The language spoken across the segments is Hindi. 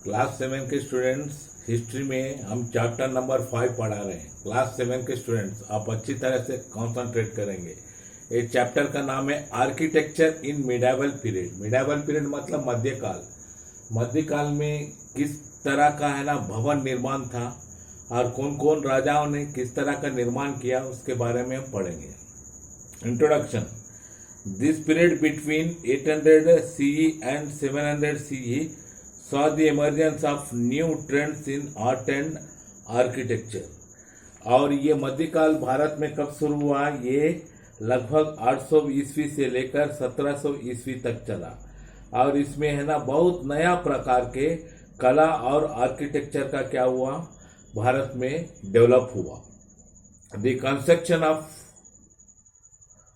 क्लास 7 के स्टूडेंट्स, हिस्ट्री में हम चैप्टर नंबर 5 पढ़ा रहे हैं। क्लास 7 के स्टूडेंट्स, आप अच्छी तरह से कॉन्सेंट्रेट करेंगे। इस चैप्टर का नाम है आर्किटेक्चर इन मिडाइवल पीरियड। मिडाइवल पीरियड मतलब मध्यकाल। मध्यकाल में किस तरह का है ना भवन निर्माण था और कौन कौन राजाओं ने किस तरह का निर्माण किया, उसके बारे में हम पढ़ेंगे। Introduction. This period between 800 CE and 700 CE saw the emergence of new trends in art and architecture। और ये मध्यकाल भारत में कब शुरू हुआ? ये लगभग 800 ईस्वी से लेकर 1700 ईस्वी तक चला और इसमें है ना बहुत नया प्रकार के कला और आर्किटेक्चर का क्या हुआ, भारत में डेवलप हुआ। The construction of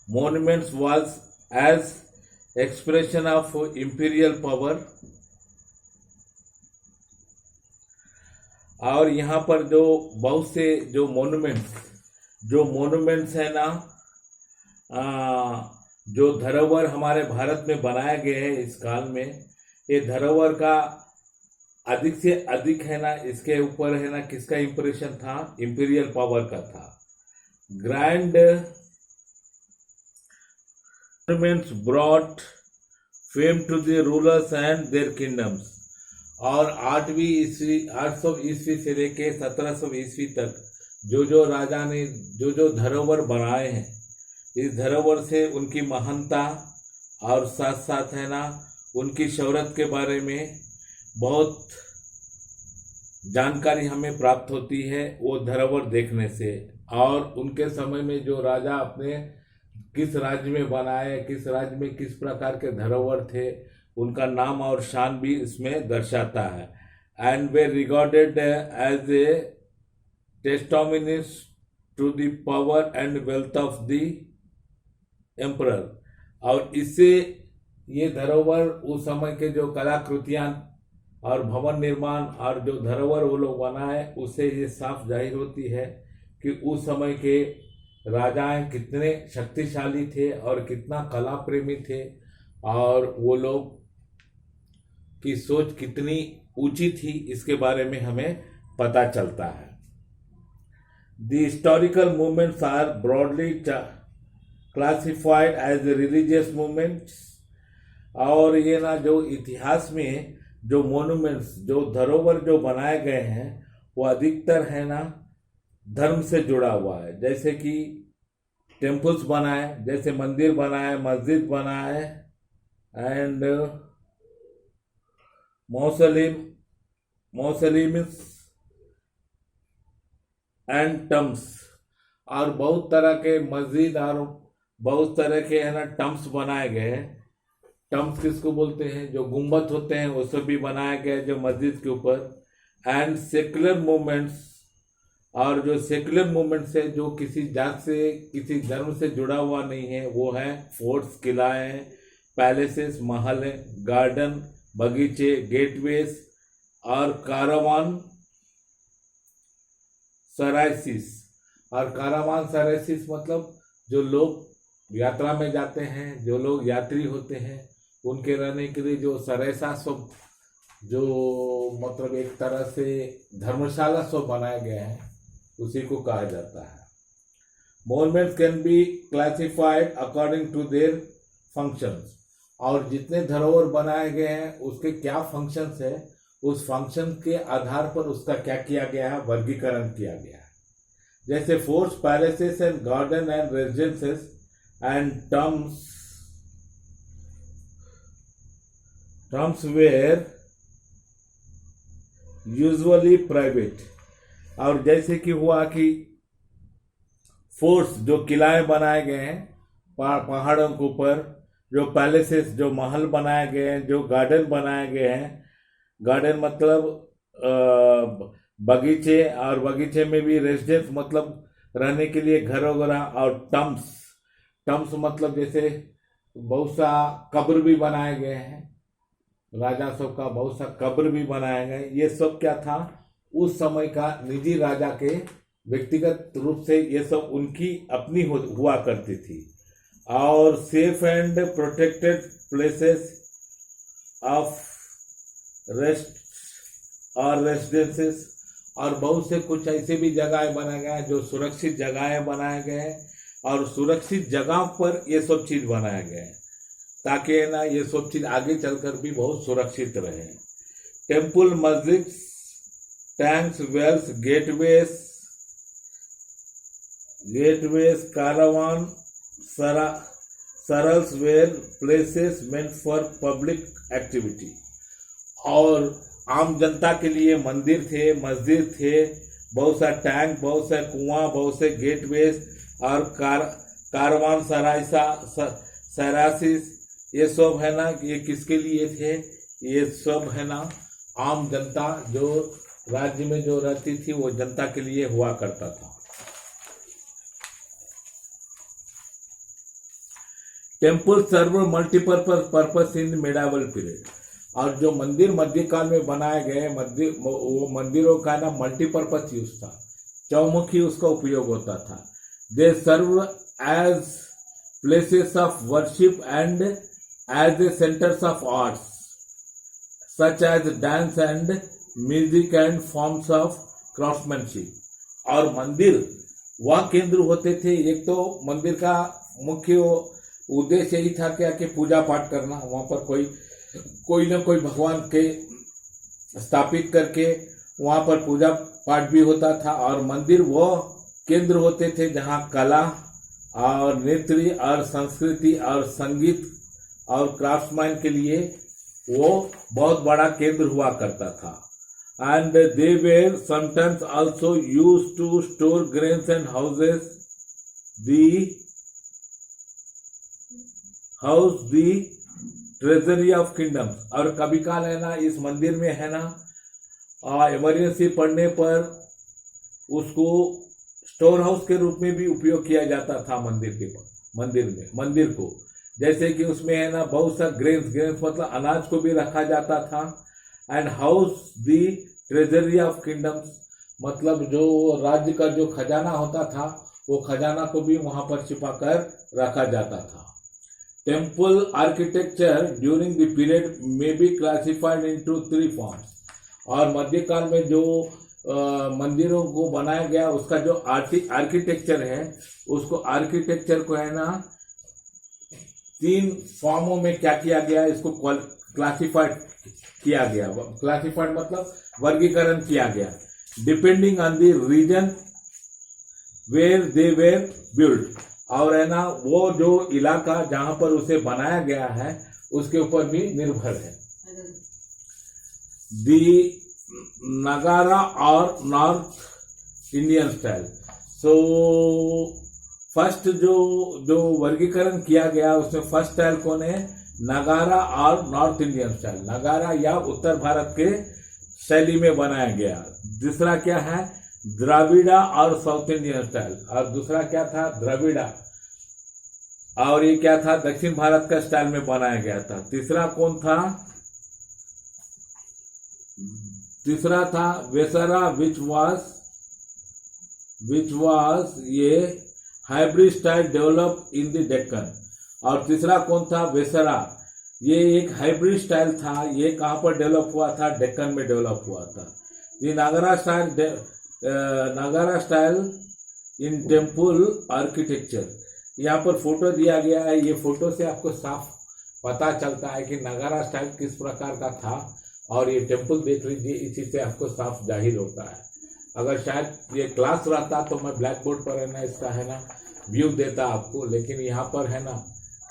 monuments was as expression of imperial power। और यहाँ पर जो बहुत से जो मोन्यूमेंट्स है ना, जो धरोहर हमारे भारत में बनाए गए हैं इस काल में, ये धरोहर का अधिक से अधिक है ना, इसके ऊपर है ना किसका इंप्रेशन था? इंपीरियल पावर का था। Grand monuments brought fame to the rulers and their kingdoms। और 800 ईस्वी से लेके 1700 ईस्वी तक जो राजा ने जो धरोहर बनाए हैं, इस धरोहर से उनकी महानता और साथ साथ है ना उनकी शौहरत के बारे में बहुत जानकारी हमें प्राप्त होती है वो धरोहर देखने से। और उनके समय में जो राजा अपने किस राज्य में बनाए, किस राज्य में किस प्रकार के धरोहर थे, उनका नाम और शान भी इसमें दर्शाता है। And they regarded as a testimonies to the power and wealth of the emperor. और इससे ये धरोहर उस समय के जो कलाकृतियां और भवन निर्माण और जो धरोहर वो लोग बनाए, उससे ये साफ जाहिर होती है कि उस समय के राजाएं कितने शक्तिशाली थे और कितना कला प्रेमी थे और वो लोग की सोच कितनी ऊंची थी, इसके बारे में हमें पता चलता है। The historical movements are broadly classified as religious movements. और ये ना जो इतिहास में जो मोन्यूमेंट्स, जो धरोहर जो बनाए गए हैं, वो अधिकतर है ना धर्म से जुड़ा हुआ है। जैसे कि टेम्पल्स बनाए, जैसे मंदिर बनाए, मस्जिद बनाए एंड मौसोलियम्स एंड टम्स। और बहुत तरह के मस्जिद और बहुत तरह के है ना टम्स बनाए गए। टम्स किसको बोलते हैं? जो गुम्बद होते हैं वो सब भी बनाया गया जो मस्जिद के ऊपर। एंड सेकुलर मूवमेंट्स, और जो सेकुलर मूवमेंट से जो किसी जात से किसी धर्म से जुड़ा हुआ नहीं है, वो है फोर्ट्स, किलाएं, पैलेसेस, महल, गार्डन, बगीचे, गेटवेज और कारावान सराइसिस। और कारावान सराइसिस मतलब जो लोग यात्रा में जाते हैं, जो लोग यात्री होते हैं, उनके रहने के लिए जो सराइसा सब जो मतलब एक तरह से धर्मशाला सब बनाए गए हैं, उसी को कहा जाता है। Monuments can be classified according to their functions. और जितने धरोहर बनाए गए हैं उसके क्या फंक्शंस है, उस फंक्शन के आधार पर उसका क्या किया गया है, वर्गीकरण किया गया है। जैसे forts, palaces and garden and residences and terms were usually private. और जैसे कि हुआ कि फोर्ट्स जो किलाएं बनाए गए हैं पहाड़ों के ऊपर, जो पैलेसेस जो महल बनाए गए हैं, जो गार्डन बनाए गए हैं, गार्डन मतलब बगीचे, और बगीचे में भी रेजिडेंस मतलब रहने के लिए घर वगैरह। और टम्स मतलब जैसे बहुत सा कब्र भी बनाए गए हैं, राजा सब का बहुत सा कब्र भी बनाए गए। ये सब क्या था? उस समय का निजी राजा के व्यक्तिगत रूप से ये सब उनकी अपनी हुआ करती थी। और safe and protected places of rest और रेसिडेंसेस, और बहुत से कुछ ऐसे भी जगह बनाए गए हैं जो सुरक्षित जगहें बनाए गए हैं, और सुरक्षित जगह पर ये सब चीज बनाए गए हैं ताकि है ना ये सब चीज आगे चलकर भी बहुत सुरक्षित रहे। टेम्पल, मस्जिद, tanks, wells, gateways, caravan, serais where places meant for public activity. और आम जनता के लिए मंदिर थे, मस्जिद थे, बहुत सा टैंक, बहुत से कुआं, बहुत से गेटवेज और कारवान सरासिस, ये सब है ना ये किसके लिए थे? ये सब है ना आम जनता जो राज्य में जो रहती थी वो जनता के लिए हुआ करता था। Temple serve multipurpose purpose in medieval period. और जो मंदिर मध्यकाल में बनाए गए वो मंदिरों का ना मल्टीपर्पज यूज था, चौमुखी उसका उपयोग होता था। They serve as places of worship and as a centers of arts such as dance and music and forms of craftsmanship. और मंदिर वह केंद्र होते थे। एक तो मंदिर का मुख्य उद्देश्य यही था क्या कि पूजा पाठ करना, वहां पर कोई ना कोई भगवान के स्थापित करके वहां पर पूजा पाठ भी होता था। और मंदिर वो केंद्र होते थे जहां कला और नृत्य और संस्कृति और संगीत और क्राफ्ट्समैन के लिए वो बहुत बड़ा केंद्र हुआ करता था। And they were sometimes also used to store grains and house the treasury of kingdoms. और कभी काल है ना इस मंदिर में है ना इमरजेंसी पड़ने पर उसको स्टोर हाउस के रूप में भी उपयोग किया जाता था मंदिर को। जैसे कि उसमें है ना बहुत सा ग्रेन्स मतलब अनाज को भी रखा जाता था। And house the treasury of kingdoms मतलब जो राज्य का जो खजाना होता था वो खजाना को भी वहां पर छिपा कर रखा जाता था। Temple architecture during the period में बी क्लासिफाइड इनटू 3 फॉर्म्स। और मध्यकाल में जो मंदिरों को बनाया गया उसका जो आर्किटेक्चर है उसको आर्किटेक्चर को है ना 3 फॉर्मों में क्या किया गया, इसको क्लासिफाइड किया गया। क्लासिफाइड मतलब वर्गीकरण किया गया। Depending on the region where they were build. और है ना वो जो इलाका जहां पर उसे बनाया गया है उसके ऊपर भी निर्भर है। दी नगारा और north Indian style. So first जो वर्गीकरण किया गया उसमें फर्स्ट स्टाइल कौन है? नगारा और नॉर्थ इंडियन स्टाइल। नगारा या उत्तर भारत के शैली में बनाया गया। दूसरा क्या है? द्राविड़ा और साउथ इंडियन स्टाइल। और दूसरा क्या था? द्रविड़ा। और ये क्या था? दक्षिण भारत का स्टाइल में बनाया गया था। तीसरा कौन था? तीसरा था वेसरा विच वाज ये hybrid style develop in the Deccan. और तीसरा कौन था? वेसरा। ये एक हाइब्रिड स्टाइल था। ये कहां पर डेवलप हुआ था? डेक्कन में डेवलप हुआ था। ये नागारा स्टाइल इन टेम्पल आर्किटेक्चर। यहाँ पर फोटो दिया गया है। ये फोटो से आपको साफ पता चलता है कि नागारा स्टाइल किस प्रकार का था। और ये टेम्पल देख लीजिए, इसी से आपको साफ जाहिर होता है। अगर शायद ये क्लास रहता तो मैं ब्लैक बोर्ड पर है ना इसका है ना व्यू देता आपको, लेकिन यहाँ पर है ना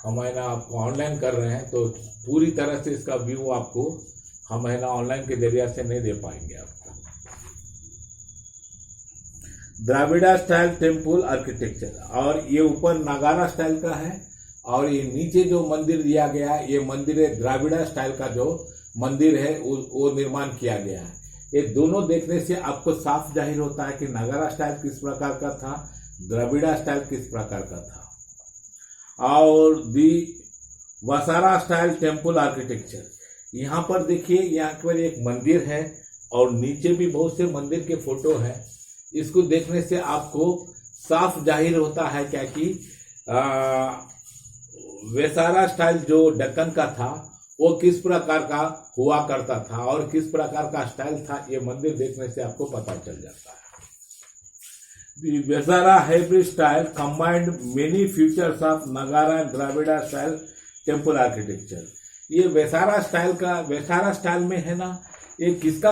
हम है ना आपको ऑनलाइन कर रहे हैं तो पूरी तरह से इसका व्यू आपको हम है ना ऑनलाइन के जरिए से नहीं दे पाएंगे आपको। Dravida style temple architecture. और ये ऊपर नागारा स्टाइल का है और ये नीचे जो मंदिर दिया गया है ये मंदिर है द्राविड़ा स्टाइल का जो मंदिर है वो निर्माण किया गया है। ये दोनों देखने से आपको साफ जाहिर होता है कि नागारा स्टाइल किस प्रकार का था, द्रविड़ा स्टाइल किस प्रकार का था। और दी वसारा स्टाइल टेम्पल आर्किटेक्चर। यहाँ पर देखिए, यहाँ पर एक मंदिर है और नीचे भी बहुत से मंदिर के फोटो है। इसको देखने से आपको साफ जाहिर होता है क्या कि वेसारा स्टाइल जो दक्कन का था वो किस प्रकार का हुआ करता था और किस प्रकार का स्टाइल था, ये मंदिर देखने से आपको पता चल जाता है। The Vesara hybrid style combined many features of Nagara and Dravida style temple architecture. ये वेसारा स्टाइल में है ना, ये किसका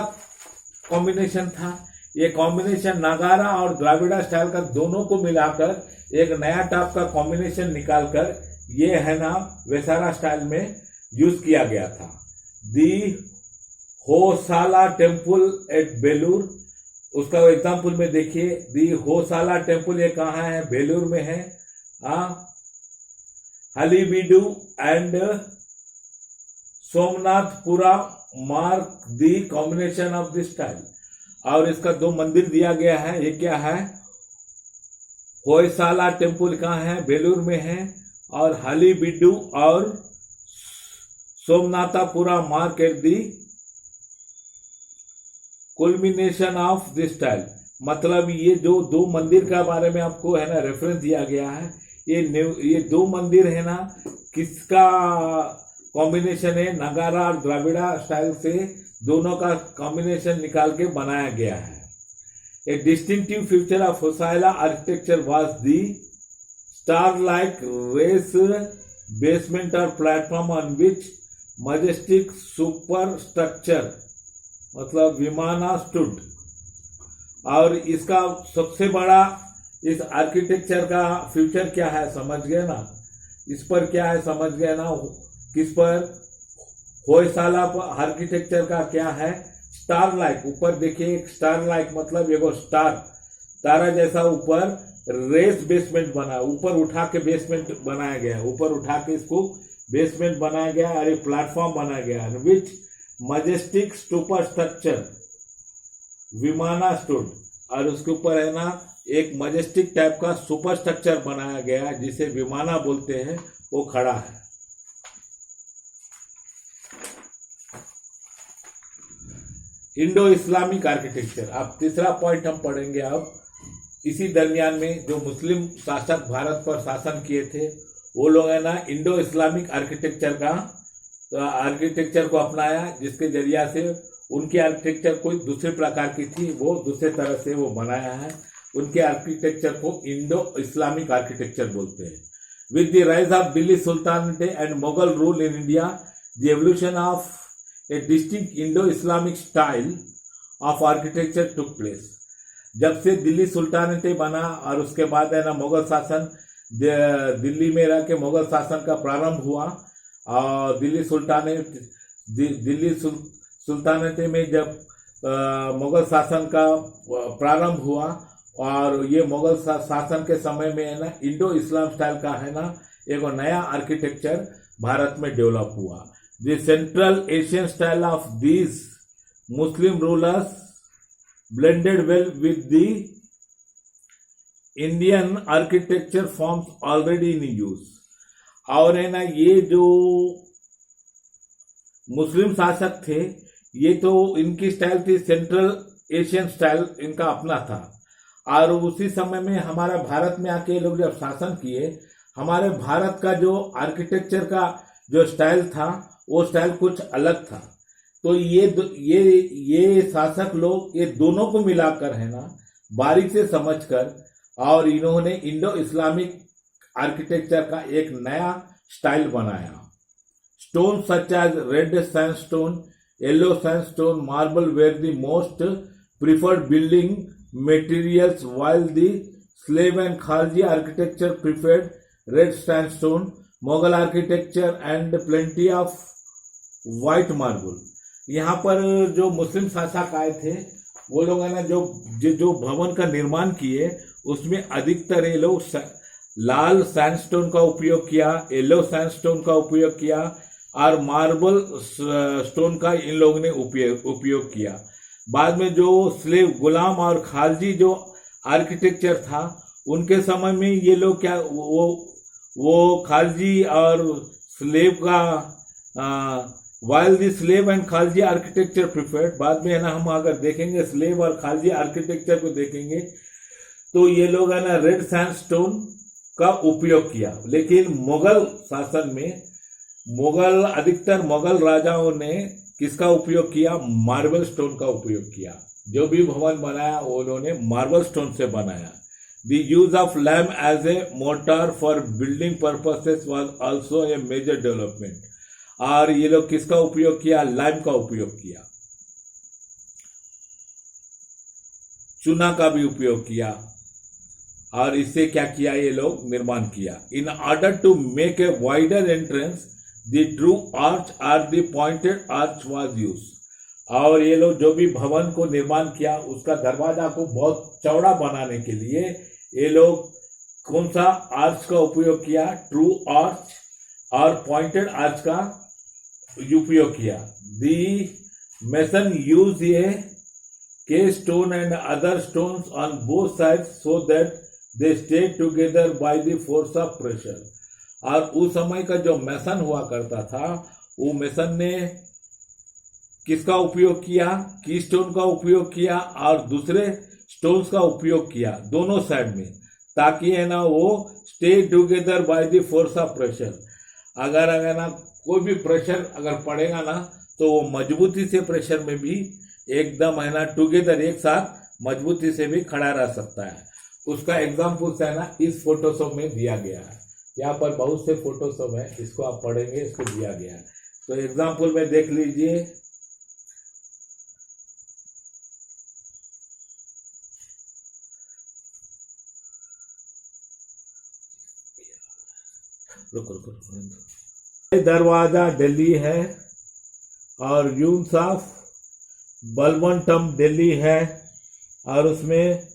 कॉम्बिनेशन था? ये कॉम्बिनेशन नागारा और द्राविड़ा स्टाइल का दोनों को मिलाकर एक नया टाइप का कॉम्बिनेशन निकालकर ये है ना वेसारा स्टाइल में यूज किया गया था। दी होसाला टेम्पल एट बेलूर, उसका एग्जाम्पल में देखिए, दी होसाला टेम्पल ये कहाँ है? बेलूर में है। Halebidu and Somanathapura mark the combination of this style. और इसका दो मंदिर दिया गया है, ये क्या है? होयसाला टेम्पल कहाँ है? बेलूर में है। और हलीबीडू और Somanathapura mark at the culmination of this style. मतलब ये जो दो मंदिर का बारे में आपको है ना रेफरेंस दिया गया है, ये दो मंदिर है ना किसका कॉम्बिनेशन है? नगारा और द्राविड़ा स्टाइल से दोनों का कॉम्बिनेशन निकाल के बनाया गया है। A distinctive feature of Hoysala architecture was the star like raised basement और platform on which majestic superstructure मतलब विमाना स्टूड। और इसका सबसे बड़ा इस आर्किटेक्चर का फ्यूचर क्या है? समझ गए ना? इस पर क्या है? समझ गए ना? किस पर? होयसाला आर्किटेक्चर का क्या है? Star like. ऊपर देखिए, एक स्टार लाइक मतलब एगो स्टार तारा जैसा ऊपर रेस बेसमेंट बना, ऊपर उठा के बेसमेंट बनाया गया, ऊपर उठा के इसको बेसमेंट बनाया गया और एक प्लेटफॉर्म बनाया गया। विच मजेस्टिक सुपर स्ट्रक्चर विमाना स्टूड, और उसके ऊपर है ना एक मजेस्टिक टाइप का सुपर स्ट्रक्चर बनाया गया जिसे विमाना बोलते हैं, वो खड़ा है। Indo Islamic architecture. अब तीसरा पॉइंट हम पढ़ेंगे। अब इसी दरमियान में जो मुस्लिम शासक भारत पर शासन किए थे वो लोग है ना इंडो इस्लामिक आर्किटेक्चर को अपनाया, जिसके जरिया से उनकी आर्किटेक्चर कोई दूसरे प्रकार की थी, वो दूसरे तरह से वो बनाया है। उनके आर्किटेक्चर को इंडो इस्लामिक आर्किटेक्चर बोलते हैं। With the rise of Delhi sultanate and Mughal rule in India, the evolution of A distinct Indo Islamic style of architecture took place. जब से दिल्ली सुल्तानेट बना और उसके बाद है ना मुगल शासन, दिल्ली में रह के मुगल शासन का प्रारंभ हुआ। और दिल्ली सुल्तानेट में जब मुगल शासन का प्रारंभ हुआ और ये मुगल शासन के समय में है ना इंडो इस्लाम स्टाइल का है ना एक नया आर्किटेक्चर भारत में डेवलप हुआ। The central Asian style of these Muslim rulers blended well with the Indian architecture forms already in use. और है ना ये जो मुस्लिम शासक थे ये तो इनकी स्टाइल थी सेंट्रल एशियन स्टाइल, इनका अपना था। और उसी समय में हमारा भारत में आके ये लोग जब शासन किए, हमारे भारत का जो आर्किटेक्चर का जो स्टाइल था वो स्टाइल कुछ अलग था। तो ये शासक लोग ये दोनों को मिलाकर है ना बारीक से समझकर और इन्होंने इंडो इस्लामिक आर्किटेक्चर का एक नया स्टाइल बनाया। Stone such as red sandstone, yellow sandstone, marble were the most preferred building materials, while the slave and Khalji architecture preferred red sandstone, Mughal architecture and plenty of white marble। यहाँ पर जो मुस्लिम शासक आए थे वो लोग है ना जो भवन का निर्माण किए उसमें अधिकतर ये लोग लाल सैंडस्टोन का उपयोग किया, येलो सैंडस्टोन का उपयोग किया और मार्बल स्टोन का इन लोगों ने उपयोग किया। बाद में जो स्लेव गुलाम और खालजी जो आर्किटेक्चर था उनके समय में ये लोग क्या वो खालजी और स्लेव का while the slave and Khalji architecture preferred. बाद में है ना हम अगर देखेंगे स्लेव और खालजी आर्किटेक्चर को देखेंगे तो ये लोग है ना रेड सैंडस्टोन का उपयोग किया। लेकिन मुगल शासन में अधिकतर मुगल राजाओं ने किसका उपयोग किया? मार्बल स्टोन का उपयोग किया। जो भी भवन बनाया वो उन्होंने मार्बल स्टोन से बनाया। The use of lime as a mortar for building purposes was also a major development. और ये लोग किसका उपयोग किया? लाइम का उपयोग किया। चूना का भी उपयोग किया और इससे क्या किया? ये लोग निर्माण किया। In order to make a wider entrance the true arch or the pointed arch was use. और ये लोग जो भी भवन को निर्माण किया उसका दरवाजा को बहुत चौड़ा बनाने के लिए ये लोग कौन सा आर्च का उपयोग किया? ट्रू आर्च और पॉइंटेड आर्च का उपयोग किया। दी मेसन यूज ए के stone and other stones on both sides so that they stay together by the force of pressure. और उस समय का जो मेसन हुआ करता था वो मेसन ने किसका उपयोग किया? की स्टोन का उपयोग किया और दूसरे स्टोन्स का उपयोग किया दोनों साइड में, ताकि है ना वो stay together by the force of pressure. अगर ना कोई भी प्रेशर अगर पड़ेगा ना तो वो मजबूती से प्रेशर में भी एकदम है ना टुगेदर एक साथ मजबूती से भी खड़ा रह सकता है। उसका एग्जाम्पल है ना इस फोटोशॉप में दिया गया है। यहाँ पर बहुत से फोटोशॉप है, इसको आप पढ़ेंगे, इसको दिया गया है। तो एग्जाम्पल में देख लीजिए। रुको दरवाजा दिल्ली है और यून्स ऑफ बलवंटम दिल्ली है और उसमें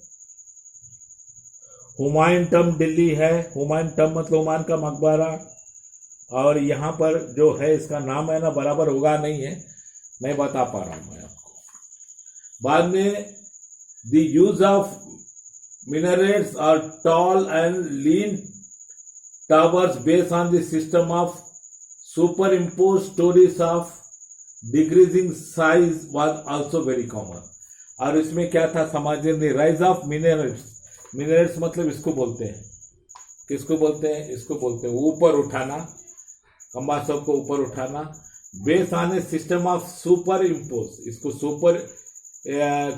हुमायूं टम दिल्ली है। हुमायूं टम मतलब हुमायूं का मकबरा। और यहाँ पर जो है इसका नाम है ना बराबर होगा नहीं बता पा रहा हूँ मैं आपको। बाद में द यूज ऑफ मिनरेट्स और tall and lean towers based on the system of super impose stories of decreasing size was also very common. और इसमें क्या था? समझने राइज ऑफ मिनरेट्स। मिनरेट्स मतलब इसको बोलते हैं, किसको बोलते हैं? इसको बोलते हैं ऊपर उठाना, खंबा सबको ऊपर उठाना। Based on A system of super impose. इसको सुपर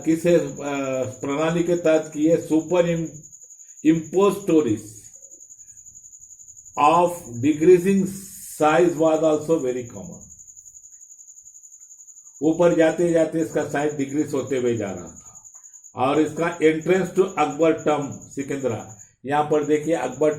किसे प्रणाली के तहत किए? Super impose stories of decreasing size was also very common. ऊपर जाते जाते इसका साइज डिक्रीज होते हुए जा रहा था। और इसका एंट्रेंस टू अकबर टम सिकंदरा, यहाँ पर देखिए अकबर